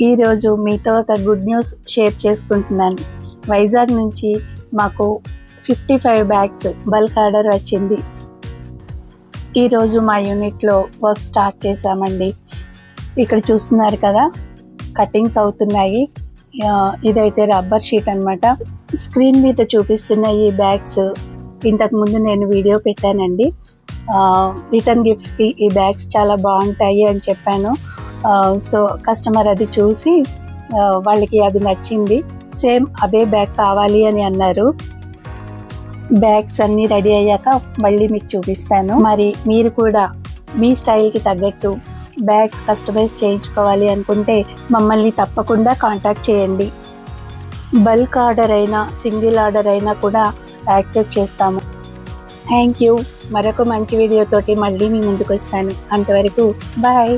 ఈరోజు మీతో ఒక గుడ్ న్యూస్ షేర్ చేసుకుంటున్నాను. వైజాగ్ నుంచి మాకు 55 బ్యాగ్స్ బల్క్ ఆర్డర్ వచ్చింది. ఈరోజు మా యూనిట్లో వర్క్ స్టార్ట్ చేశామండి. ఇక్కడ చూస్తున్నారు కదా, కటింగ్స్ అవుతున్నాయి. ఇదైతే రబ్బర్ షీట్ అన్నమాట. స్క్రీన్ మీద చూపిస్తున్న ఈ బ్యాగ్స్ ఇంతకుముందు నేను వీడియో పెట్టానండి. రిటర్న్ గిఫ్ట్స్కి ఈ బ్యాగ్స్ చాలా బాగుంటాయి అని చెప్పాను. సో కస్టమర్ అది చూసి వాళ్ళకి అది నచ్చింది. సేమ్ అదే బ్యాగ్ కావాలి అని అన్నారు. బ్యాగ్స్ అన్నీ రెడీ అయ్యాక మళ్ళీ మీకు చూపిస్తాను. మరి మీరు కూడా మీ స్టైల్కి తగ్గట్టు బ్యాగ్స్ కస్టమైజ్ చేయించుకోవాలి అనుకుంటే మమ్మల్ని తప్పకుండా కాంటాక్ట్ చేయండి. బల్క్ ఆర్డర్ అయినా సింగిల్ ఆర్డర్ అయినా కూడా యాక్సెప్ట్ చేస్తాము. Thank you. మరొక మంచి వీడియోతోటి మళ్ళీ మీ ముందుకు వస్తాను. అంతవరకు బాయ్.